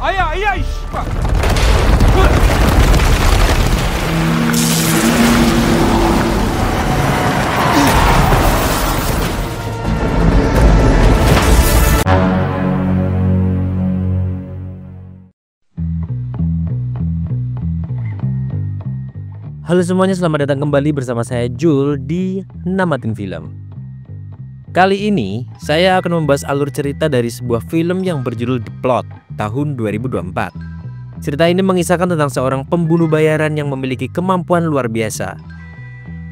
Ayah, ayah, Pak. Halo semuanya, selamat datang kembali bersama saya Jul di Namatin Film. Kali ini saya akan membahas alur cerita dari sebuah film yang berjudul The Plot tahun 2024. Cerita ini mengisahkan tentang seorang pembunuh bayaran yang memiliki kemampuan luar biasa.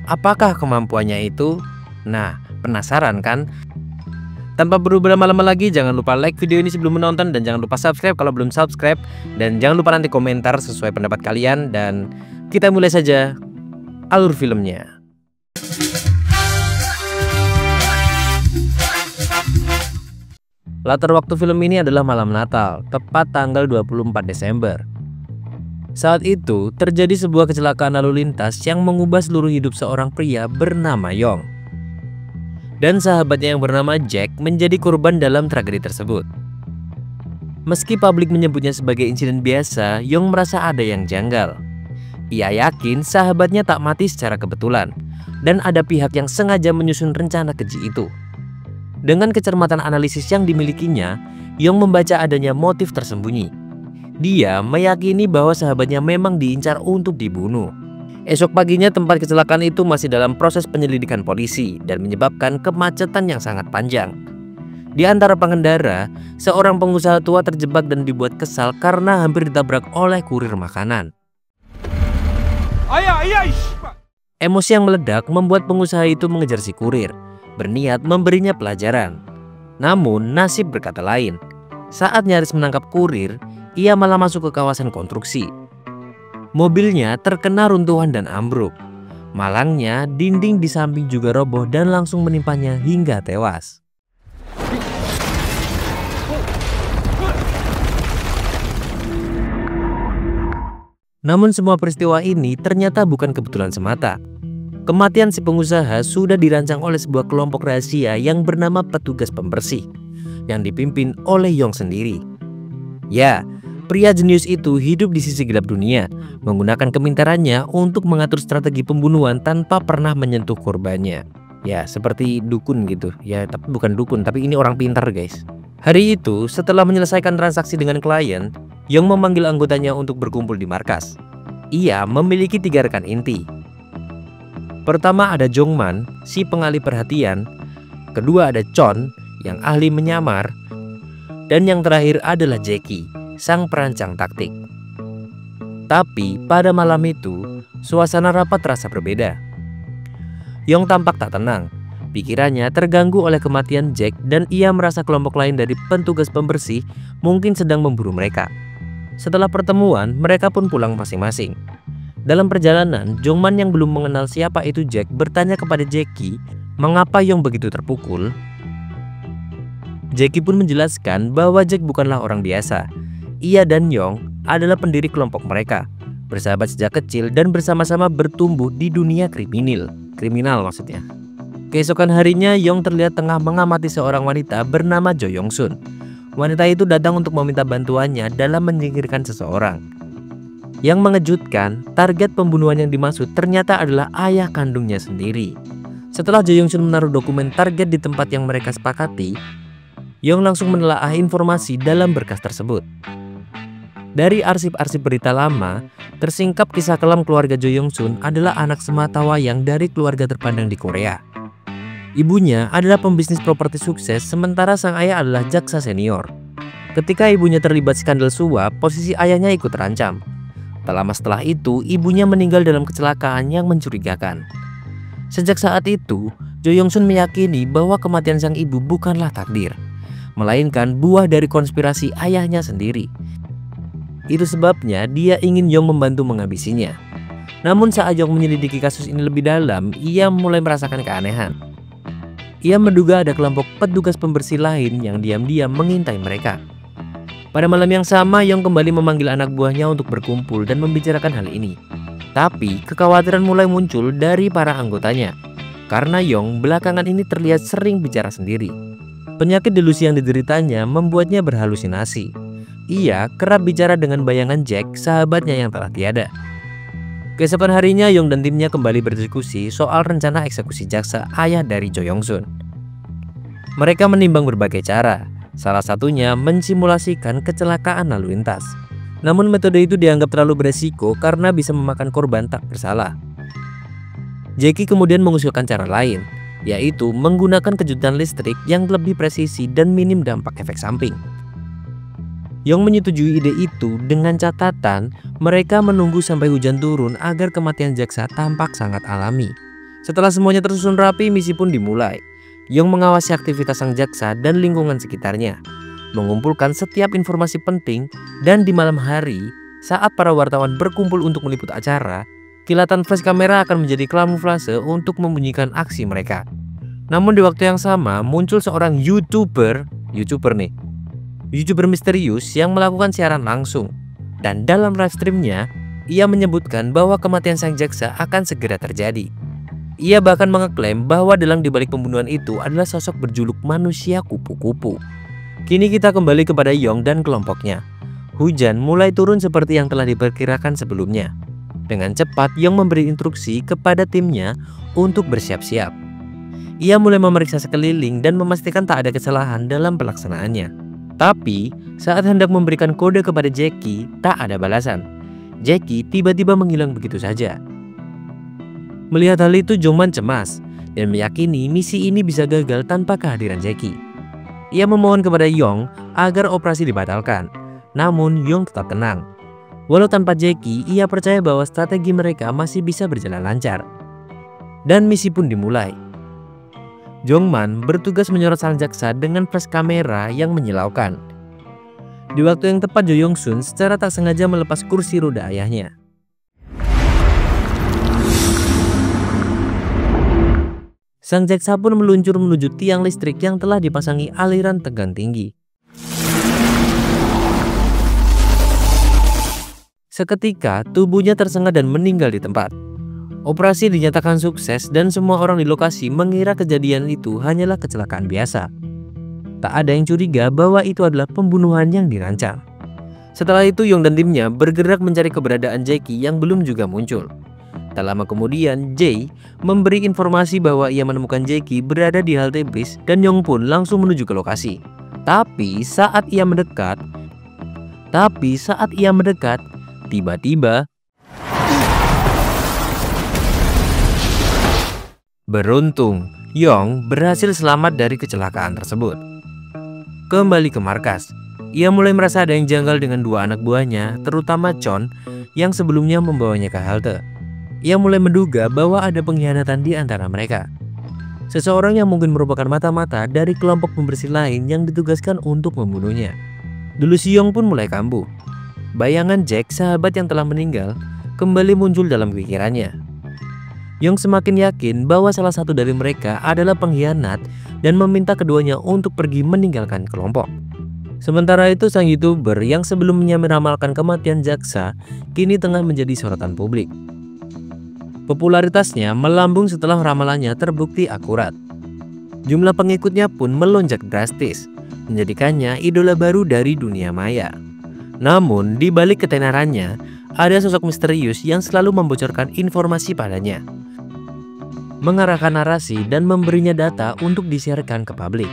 Apakah kemampuannya itu? Nah, penasaran kan? Tanpa perlu berlama-lama lagi, jangan lupa like video ini sebelum menonton dan jangan lupa subscribe kalau belum subscribe, dan jangan lupa nanti komentar sesuai pendapat kalian. Dan kita mulai saja alur filmnya. Latar waktu film ini adalah malam Natal, tepat tanggal 24 Desember. Saat itu terjadi sebuah kecelakaan lalu lintas yang mengubah seluruh hidup seorang pria bernama Yong. Dan sahabatnya yang bernama Jack menjadi korban dalam tragedi tersebut. Meski publik menyebutnya sebagai insiden biasa, Yong merasa ada yang janggal. Ia yakin sahabatnya tak mati secara kebetulan, dan ada pihak yang sengaja menyusun rencana keji itu. Dengan kecermatan analisis yang dimilikinya, Yong membaca adanya motif tersembunyi. Dia meyakini bahwa sahabatnya memang diincar untuk dibunuh. Esok paginya tempat kecelakaan itu masih dalam proses penyelidikan polisi dan menyebabkan kemacetan yang sangat panjang. Di antara pengendara, seorang pengusaha tua terjebak dan dibuat kesal karena hampir ditabrak oleh kurir makanan. Ayah, ayah, Pak. Emosi yang meledak membuat pengusaha itu mengejar si kurir, berniat memberinya pelajaran. Namun nasib berkata lain. Saat nyaris menangkap kurir, ia malah masuk ke kawasan konstruksi. Mobilnya terkena runtuhan dan ambruk. Malangnya, dinding di samping juga roboh dan langsung menimpanya hingga tewas. Namun semua peristiwa ini ternyata bukan kebetulan semata. Kematian si pengusaha sudah dirancang oleh sebuah kelompok rahasia yang bernama petugas pembersih, yang dipimpin oleh Yong sendiri. Ya, pria jenius itu hidup di sisi gelap dunia, menggunakan kepintarannya untuk mengatur strategi pembunuhan tanpa pernah menyentuh korbannya. Ya, seperti dukun gitu. Ya, tapi bukan dukun, tapi ini orang pintar, guys. Hari itu, setelah menyelesaikan transaksi dengan klien, Yong memanggil anggotanya untuk berkumpul di markas. Ia memiliki 3 rekan inti. Pertama ada Jongman, si pengalih perhatian. Kedua ada Chon, yang ahli menyamar. Dan yang terakhir adalah Jackie, sang perancang taktik. Tapi pada malam itu, suasana rapat terasa berbeda. Yong tampak tak tenang. Pikirannya terganggu oleh kematian Jack dan ia merasa kelompok lain dari petugas pembersih mungkin sedang memburu mereka. Setelah pertemuan, mereka pun pulang masing-masing. Dalam perjalanan, Jongman yang belum mengenal siapa itu Jack bertanya kepada Jackie mengapa Yong begitu terpukul. Jackie pun menjelaskan bahwa Jack bukanlah orang biasa. Ia dan Yong adalah pendiri kelompok mereka, bersahabat sejak kecil dan bersama-sama bertumbuh di dunia kriminal maksudnya. Keesokan harinya, Yong terlihat tengah mengamati seorang wanita bernama Jo Yong Sun. Wanita itu datang untuk meminta bantuannya dalam menyingkirkan seseorang. Yang mengejutkan, target pembunuhan yang dimaksud ternyata adalah ayah kandungnya sendiri. Setelah Jo Yong Sun menaruh dokumen target di tempat yang mereka sepakati, Yong langsung menelaah informasi dalam berkas tersebut. Dari arsip-arsip berita lama, tersingkap kisah kelam keluarga Jo Yong Sun adalah anak sematawayang dari keluarga terpandang di Korea. Ibunya adalah pembisnis properti sukses, sementara sang ayah adalah jaksa senior. Ketika ibunya terlibat skandal suap, posisi ayahnya ikut terancam. Tak lama setelah itu, ibunya meninggal dalam kecelakaan yang mencurigakan. Sejak saat itu, Jo Yong Sun meyakini bahwa kematian sang ibu bukanlah takdir, melainkan buah dari konspirasi ayahnya sendiri. Itu sebabnya dia ingin Yong membantu menghabisinya. Namun saat Yong menyelidiki kasus ini lebih dalam, ia mulai merasakan keanehan. Ia menduga ada kelompok petugas pembersih lain yang diam-diam mengintai mereka. Pada malam yang sama, Yong kembali memanggil anak buahnya untuk berkumpul dan membicarakan hal ini. Tapi kekhawatiran mulai muncul dari para anggotanya, karena Yong belakangan ini terlihat sering bicara sendiri. Penyakit delusi yang dideritanya membuatnya berhalusinasi. Ia kerap bicara dengan bayangan Jack, sahabatnya yang telah tiada. Keesokan harinya, Yong dan timnya kembali berdiskusi soal rencana eksekusi jaksa ayah dari Jo Yong Sun. Mereka menimbang berbagai cara, salah satunya mensimulasikan kecelakaan lalu lintas. Namun metode itu dianggap terlalu beresiko karena bisa memakan korban tak bersalah. Jackie kemudian mengusulkan cara lain, yaitu menggunakan kejutan listrik yang lebih presisi dan minim dampak efek samping. Yong menyetujui ide itu dengan catatan mereka menunggu sampai hujan turun agar kematian jaksa tampak sangat alami. Setelah semuanya tersusun rapi, misi pun dimulai. Yong mengawasi aktivitas sang jaksa dan lingkungan sekitarnya, mengumpulkan setiap informasi penting, dan di malam hari saat para wartawan berkumpul untuk meliput acara, kilatan flash kamera akan menjadi kamuflase untuk membunyikan aksi mereka. Namun di waktu yang sama muncul seorang YouTuber misterius yang melakukan siaran langsung. Dan dalam live streamnya, ia menyebutkan bahwa kematian sang jaksa akan segera terjadi. Ia bahkan mengeklaim bahwa dalang dibalik pembunuhan itu adalah sosok berjuluk manusia kupu-kupu. Kini kita kembali kepada Yong dan kelompoknya. Hujan mulai turun seperti yang telah diperkirakan sebelumnya. Dengan cepat, Yong memberi instruksi kepada timnya untuk bersiap-siap. Ia mulai memeriksa sekeliling dan memastikan tak ada kesalahan dalam pelaksanaannya. Tapi saat hendak memberikan kode kepada Jackie, tak ada balasan. Jackie tiba-tiba menghilang begitu saja. Melihat hal itu, Jongman cemas dan meyakini misi ini bisa gagal tanpa kehadiran Jackie. Ia memohon kepada Yong agar operasi dibatalkan. Namun Yong tetap tenang. Walau tanpa Jackie, ia percaya bahwa strategi mereka masih bisa berjalan lancar. Dan misi pun dimulai. Jongman bertugas menyorot sang jaksa dengan flash kamera yang menyilaukan. Di waktu yang tepat, Jo Yong Sun secara tak sengaja melepas kursi roda ayahnya. Sang jaksa pun meluncur menuju tiang listrik yang telah dipasangi aliran tegangan tinggi. Seketika tubuhnya tersengat dan meninggal di tempat. Operasi dinyatakan sukses dan semua orang di lokasi mengira kejadian itu hanyalah kecelakaan biasa. Tak ada yang curiga bahwa itu adalah pembunuhan yang dirancang. Setelah itu, Yong dan timnya bergerak mencari keberadaan Jackie yang belum juga muncul. Tak lama kemudian, Jae memberi informasi bahwa ia menemukan Jackie berada di halte bis dan Yong pun langsung menuju ke lokasi. Tapi saat ia mendekat, tiba-tiba beruntung, Yong berhasil selamat dari kecelakaan tersebut. Kembali ke markas, ia mulai merasa ada yang janggal dengan dua anak buahnya, terutama Chon yang sebelumnya membawanya ke halte. Ia mulai menduga bahwa ada pengkhianatan di antara mereka. Seseorang yang mungkin merupakan mata-mata dari kelompok pembersih lain yang ditugaskan untuk membunuhnya. Dulu si Yong pun mulai kambuh. Bayangan Jack, sahabat yang telah meninggal, kembali muncul dalam pikirannya. Yong semakin yakin bahwa salah satu dari mereka adalah pengkhianat dan meminta keduanya untuk pergi meninggalkan kelompok. Sementara itu, sang YouTuber yang sebelumnya meramalkan kematian jaksa kini tengah menjadi sorotan publik. Popularitasnya melambung setelah ramalannya terbukti akurat. Jumlah pengikutnya pun melonjak drastis, menjadikannya idola baru dari dunia maya. Namun, di balik ketenarannya, ada sosok misterius yang selalu membocorkan informasi padanya, mengarahkan narasi dan memberinya data untuk disiarkan ke publik.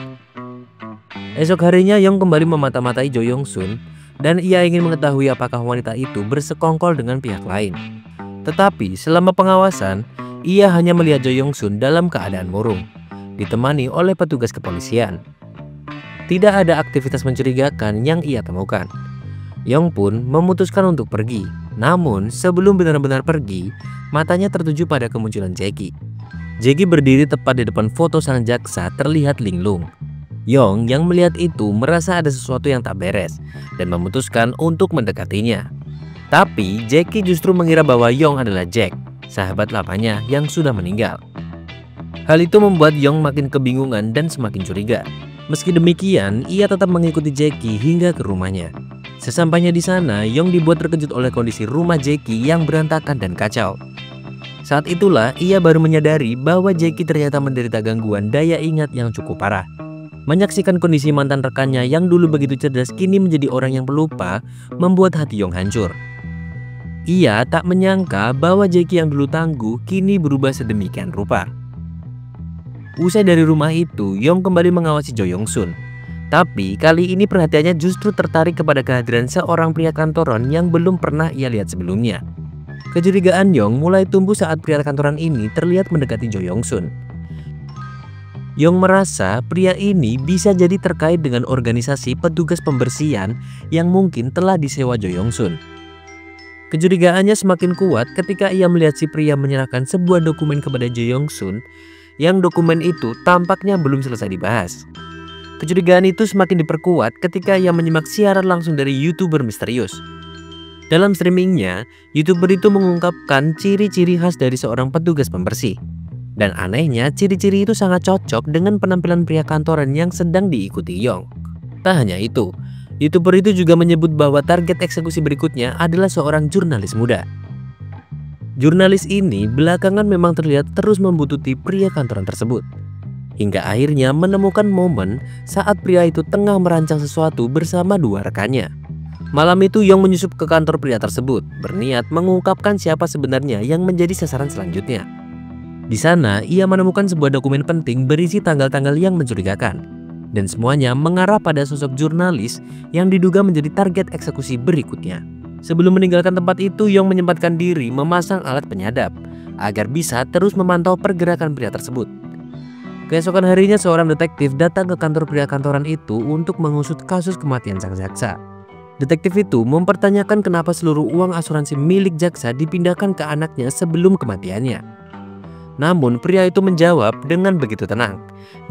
Esok harinya, Yong kembali memata-matai Jo Yong Sun dan ia ingin mengetahui apakah wanita itu bersekongkol dengan pihak lain. Tetapi selama pengawasan, ia hanya melihat Jo Yong Sun dalam keadaan murung, ditemani oleh petugas kepolisian. Tidak ada aktivitas mencurigakan yang ia temukan. Yong pun memutuskan untuk pergi. Namun sebelum benar-benar pergi, matanya tertuju pada kemunculan Jackie. Jackie berdiri tepat di depan foto sang jaksa terlihat linglung. Yong yang melihat itu merasa ada sesuatu yang tak beres dan memutuskan untuk mendekatinya. Tapi Jackie justru mengira bahwa Yong adalah Jack, sahabat lamanya yang sudah meninggal. Hal itu membuat Yong makin kebingungan dan semakin curiga. Meski demikian, ia tetap mengikuti Jackie hingga ke rumahnya. Sesampainya di sana, Yong dibuat terkejut oleh kondisi rumah Jackie yang berantakan dan kacau. Saat itulah ia baru menyadari bahwa Jackie ternyata menderita gangguan daya ingat yang cukup parah. Menyaksikan kondisi mantan rekannya yang dulu begitu cerdas kini menjadi orang yang pelupa membuat hati Yong hancur. Ia tak menyangka bahwa Jackie yang dulu tangguh kini berubah sedemikian rupa. Usai dari rumah itu, Yong kembali mengawasi Jo Yong Sun. Tapi kali ini perhatiannya justru tertarik kepada kehadiran seorang pria kantoran yang belum pernah ia lihat sebelumnya. Kecurigaan Yong mulai tumbuh saat pria kantoran ini terlihat mendekati Jo Yong Sun. Yong merasa pria ini bisa jadi terkait dengan organisasi petugas pembersihan yang mungkin telah disewa Jo Yong Sun. Kecurigaannya semakin kuat ketika ia melihat si pria menyerahkan sebuah dokumen kepada Jo Yong Sun yang dokumen itu tampaknya belum selesai dibahas. Kecurigaan itu semakin diperkuat ketika ia menyimak siaran langsung dari YouTuber misterius. Dalam streamingnya, YouTuber itu mengungkapkan ciri-ciri khas dari seorang petugas pembersih. Dan anehnya, ciri-ciri itu sangat cocok dengan penampilan pria kantoran yang sedang diikuti Yong. Tak hanya itu, YouTuber itu juga menyebut bahwa target eksekusi berikutnya adalah seorang jurnalis muda. Jurnalis ini belakangan memang terlihat terus membuntuti pria kantoran tersebut. Hingga akhirnya menemukan momen saat pria itu tengah merancang sesuatu bersama dua rekannya. Malam itu Yong menyusup ke kantor pria tersebut, berniat mengungkapkan siapa sebenarnya yang menjadi sasaran selanjutnya. Di sana, ia menemukan sebuah dokumen penting berisi tanggal-tanggal yang mencurigakan. Dan semuanya mengarah pada sosok jurnalis yang diduga menjadi target eksekusi berikutnya. Sebelum meninggalkan tempat itu, Yong menyempatkan diri memasang alat penyadap agar bisa terus memantau pergerakan pria tersebut. Keesokan harinya seorang detektif datang ke kantor pria kantoran itu untuk mengusut kasus kematian sang jaksa. Detektif itu mempertanyakan kenapa seluruh uang asuransi milik jaksa dipindahkan ke anaknya sebelum kematiannya. Namun pria itu menjawab dengan begitu tenang,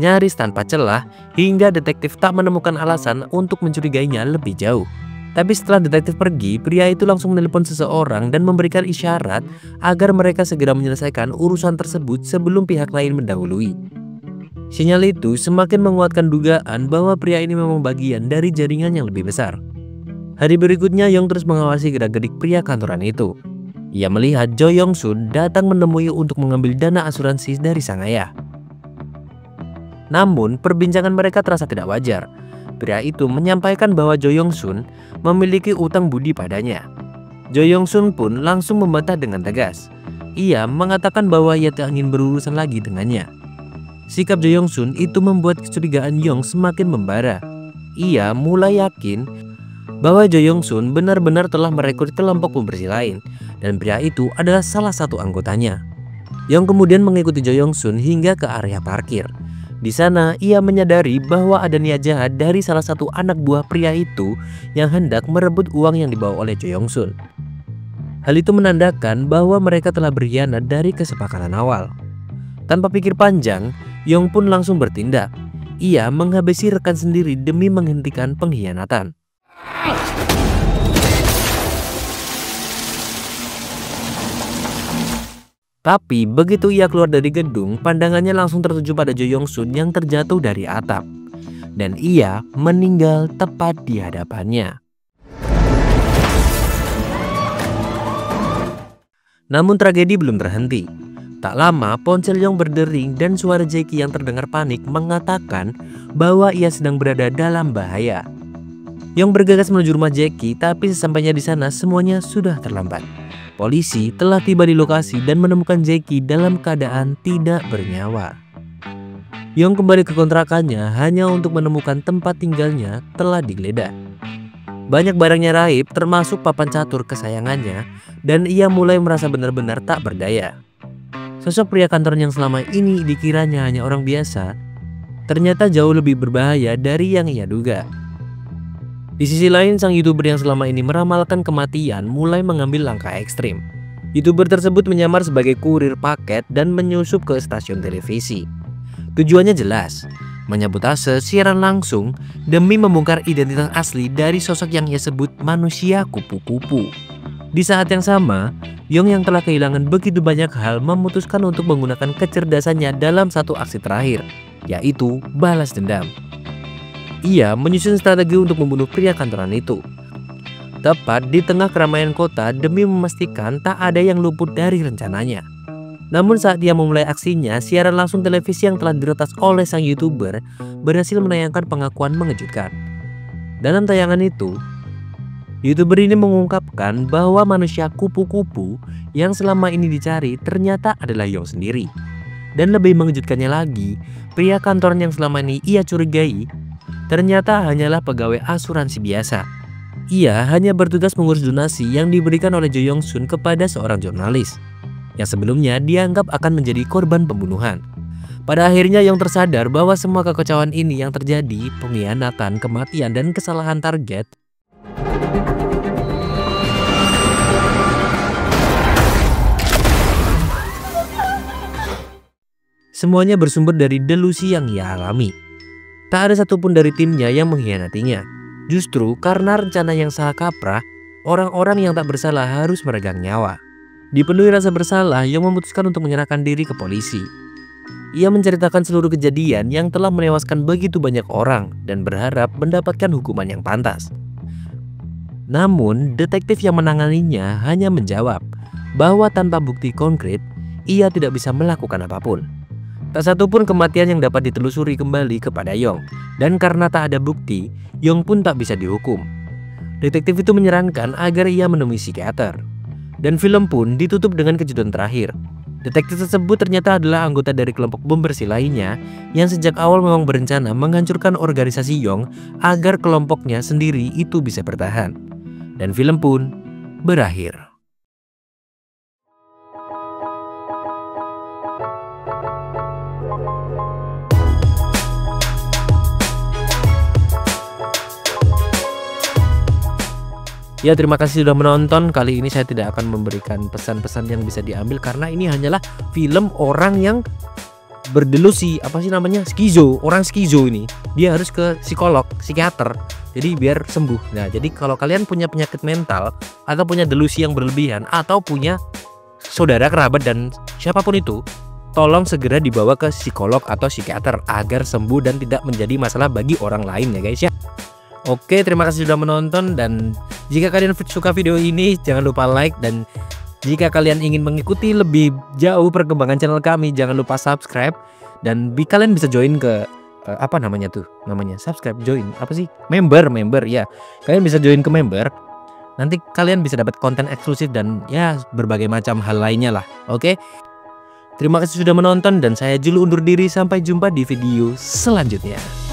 nyaris tanpa celah, hingga detektif tak menemukan alasan untuk mencurigainya lebih jauh. Tapi setelah detektif pergi, pria itu langsung menelpon seseorang dan memberikan isyarat agar mereka segera menyelesaikan urusan tersebut sebelum pihak lain mendahului. Sinyal itu semakin menguatkan dugaan bahwa pria ini memang bagian dari jaringan yang lebih besar. Hari berikutnya, Yong terus mengawasi gerak-gerik pria kantoran itu. Ia melihat Jo Yong Sun datang menemui untuk mengambil dana asuransi dari sang ayah. Namun, perbincangan mereka terasa tidak wajar. Pria itu menyampaikan bahwa Jo Yong Sun memiliki utang budi padanya. Jo Yong Sun pun langsung membantah dengan tegas. Ia mengatakan bahwa ia tak ingin berurusan lagi dengannya. Sikap Jo Yong Sun itu membuat kecurigaan Yong semakin membara. Ia mulai yakin bahwa Jo Yong Sun benar-benar telah merekrut kelompok pembersih lain dan pria itu adalah salah satu anggotanya. Yong kemudian mengikuti Jo Yong Sun hingga ke area parkir. Di sana ia menyadari bahwa ada niat jahat dari salah satu anak buah pria itu yang hendak merebut uang yang dibawa oleh Jo Yong Sun. Hal itu menandakan bahwa mereka telah berkhianat dari kesepakatan awal. Tanpa pikir panjang, Yong pun langsung bertindak. Ia menghabisi rekan sendiri demi menghentikan pengkhianatan. Tapi begitu ia keluar dari gedung, pandangannya langsung tertuju pada Jo Yong Sun yang terjatuh dari atap. Dan ia meninggal tepat di hadapannya. Namun tragedi belum terhenti. Tak lama ponsel Yong berdering dan suara Jackie yang terdengar panik mengatakan bahwa ia sedang berada dalam bahaya. Yong bergegas menuju rumah Jackie, tapi sesampainya di sana semuanya sudah terlambat. Polisi telah tiba di lokasi dan menemukan Jackie dalam keadaan tidak bernyawa. Yong kembali ke kontrakannya hanya untuk menemukan tempat tinggalnya telah digeledah. Banyak barangnya raib termasuk papan catur kesayangannya dan ia mulai merasa benar-benar tak berdaya. Sosok pria kantor yang selama ini dikiranya hanya orang biasa ternyata jauh lebih berbahaya dari yang ia duga. Di sisi lain, sang YouTuber yang selama ini meramalkan kematian mulai mengambil langkah ekstrim. YouTuber tersebut menyamar sebagai kurir paket dan menyusup ke stasiun televisi. Tujuannya jelas, menyabotase siaran langsung demi membongkar identitas asli dari sosok yang ia sebut manusia kupu-kupu. Di saat yang sama, Yong yang telah kehilangan begitu banyak hal memutuskan untuk menggunakan kecerdasannya dalam satu aksi terakhir, yaitu balas dendam. Ia menyusun strategi untuk membunuh pria kantoran itu. Tepat di tengah keramaian kota demi memastikan tak ada yang luput dari rencananya. Namun saat dia memulai aksinya, siaran langsung televisi yang telah diretas oleh sang YouTuber berhasil menayangkan pengakuan mengejutkan. Dalam tayangan itu, YouTuber ini mengungkapkan bahwa manusia kupu-kupu yang selama ini dicari ternyata adalah Yong sendiri. Dan lebih mengejutkannya lagi, pria kantor yang selama ini ia curigai ternyata hanyalah pegawai asuransi biasa. Ia hanya bertugas mengurus donasi yang diberikan oleh Jo Yong Sun kepada seorang jurnalis yang sebelumnya dianggap akan menjadi korban pembunuhan. Pada akhirnya Yong tersadar bahwa semua kekacauan ini yang terjadi, pengkhianatan, kematian, dan kesalahan target, semuanya bersumber dari delusi yang ia alami. Tak ada satupun dari timnya yang mengkhianatinya. Justru karena rencana yang salah kaprah, orang-orang yang tak bersalah harus meregang nyawa. Dipenuhi rasa bersalah, Yong memutuskan untuk menyerahkan diri ke polisi. Ia menceritakan seluruh kejadian yang telah menewaskan begitu banyak orang dan berharap mendapatkan hukuman yang pantas. Namun, detektif yang menanganinya hanya menjawab bahwa tanpa bukti konkret, ia tidak bisa melakukan apapun. Tak satu pun kematian yang dapat ditelusuri kembali kepada Yong, dan karena tak ada bukti, Yong pun tak bisa dihukum. Detektif itu menyarankan agar ia menemui psikiater, dan film pun ditutup dengan kejutan terakhir. Detektif tersebut ternyata adalah anggota dari kelompok bom bersih lainnya yang sejak awal memang berencana menghancurkan organisasi Yong agar kelompoknya sendiri itu bisa bertahan. Dan film pun berakhir. Ya, terima kasih sudah menonton. Kali ini saya tidak akan memberikan pesan-pesan yang bisa diambil karena ini hanyalah film orang yang berdelusi, apa sih namanya, skizo. Orang skizo ini dia harus ke psikolog, psikiater, jadi biar sembuh. Nah, jadi kalau kalian punya penyakit mental atau punya delusi yang berlebihan atau punya saudara, kerabat, dan siapapun itu, tolong segera dibawa ke psikolog atau psikiater agar sembuh dan tidak menjadi masalah bagi orang lain ya guys ya. Oke, terima kasih sudah menonton, dan jika kalian suka video ini jangan lupa like, dan jika kalian ingin mengikuti lebih jauh perkembangan channel kami jangan lupa subscribe, dan kalian bisa join ke apa namanya subscribe, join apa sih, member ya, kalian bisa join ke member, nanti kalian bisa dapat konten eksklusif dan ya berbagai macam hal lainnya lah. Oke, terima kasih sudah menonton, dan saya Julu undur diri, sampai jumpa di video selanjutnya.